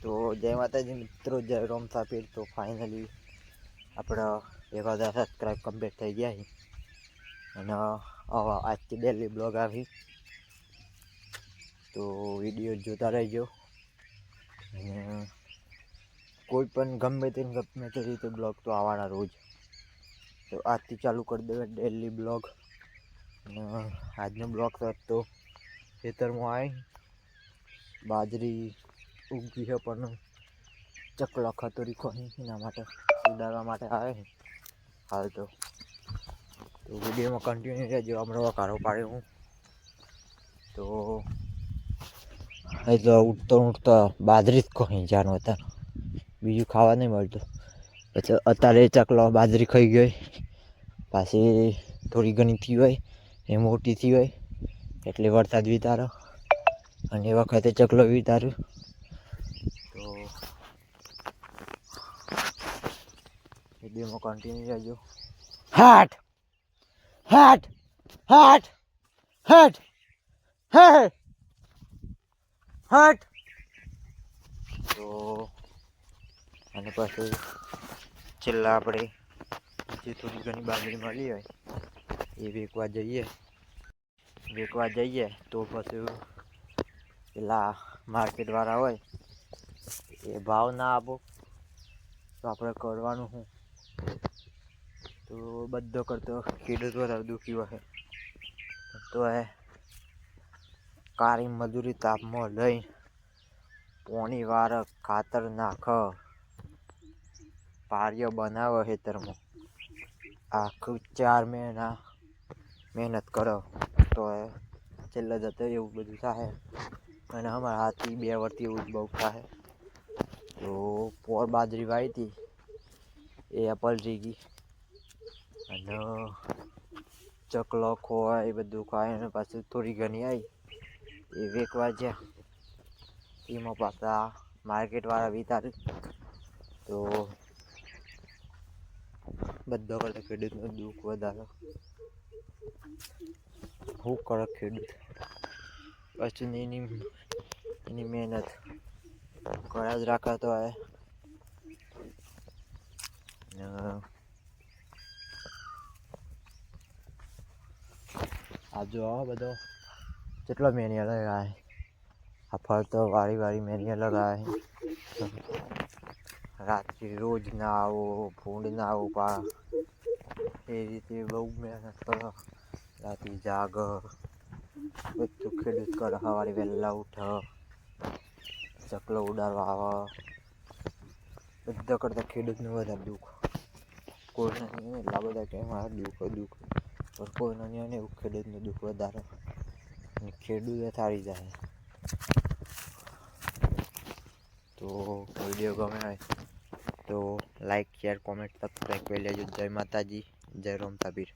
તો જય માતાજી મિત્રો, જય રોમ સાપીર. તો ફાઇનલી આપણા 1000 સબસ્ક્રાઈબ કમ્પ્લીટ થઈ ગયા છે અને આજથી ડેલી બ્લોગ આવી. તો વિડીયો જોતા રહેજો અને કોઈ પણ ગમે તે રીતે બ્લોગ તો આવવાના રોજ. તો આજથી ચાલુ કરી દેવા ડેલી બ્લોગ. અને આજનો બ્લોગ તો ખેતરમાં આવી બાજરી ઉગી છે પણ ચકલા ખતોરી ખોઈ એના માટે ઉડાડવા માટે આવે છે હાલ. તો વિડીયોમાં કન્ટિન્યુ રહેજો. હમણાં કારો પાડ્યો હું તો ઉઠતા બાજરી જ ખોઈ જાનું હતા, બીજું ખાવા નહીં મળતું. પછી અત્યારે ચકલો બાજરી ખાઈ ગઈ, પાછી થોડી ઘણી થઈ હોય એ મોટી થઈ હોય એટલે વરસાદ વિતારો અને એ વખતે ચકલો વિતાર્યો. તો વિડીયોમાં કન્ટિન્યુ રહેજો. હાટ હાટ હાટ હાટ હાટ હાટ. તો અને પછી છેલ્લા આપણે જે થોડી ઘણી બાજરી મળી હોય એ વેચવા જઈએ તો પછી પેલા માર્કેટવાળા હોય એ ભાવ ના આપો તો આપણે કરવાનું શું? તો બધો કરતો ખેડૂત વધારે દુઃખી હોય. તો એ કાળી મજૂરી તાપમાં લઈ પોણી વાર ખાતર નાખ પાળીઓ બનાવો ખેતરમાં આખું 4 મહિના મહેનત કરો તો છેલ્લે જતો એવું બધું થાય. અને અમારા હાથથી 2 વર્ષથી એવું જ બહુ થાય. તો પોર બાજરી વાવી હતી એ પલટી ગઈ અને ચકલો ખોવાય એ બધું ખાય અને પાછું થોડી ઘણી આવી એ વેચવા જ્યાં એમાં પાછા માર્કેટવાળા વિચારે તો બધા કરતા ખેડૂતનું દુઃખ વધારે. શું કરે ખેડૂત? પછી એની મહેનત કર્યા જ રાખાતો હોય. આ જો બધો કેટલો મેનિયા લગાવે. આ ફળ તો વારી મેનિયા લગાવે. રાત્રે રોજ ના આવો ભૂંડ ના આવો પા એ રીતે બહુ મહેનત કરો. રાતે જાગ બધું ખેડૂત કરે. સવારે વહેલા ઉઠ ચકલો ઉડાડવા આવે. બધા કરતા ખેડૂતનું વધારે દુઃખ. કોઈને નહીં એટલા બધા કે મારા દુઃખ પણ કોઈને નહીં એવું ખેડૂતનું દુઃખ વધારે. ખેડૂત થાળી જાય. તો વિડીયો ગમે હોય તો લાઈક શેર કોમેન્ટ સબસ્ક્રાઈબ કરી લેજો. જય માતાજી, જય રોમ સાબીર.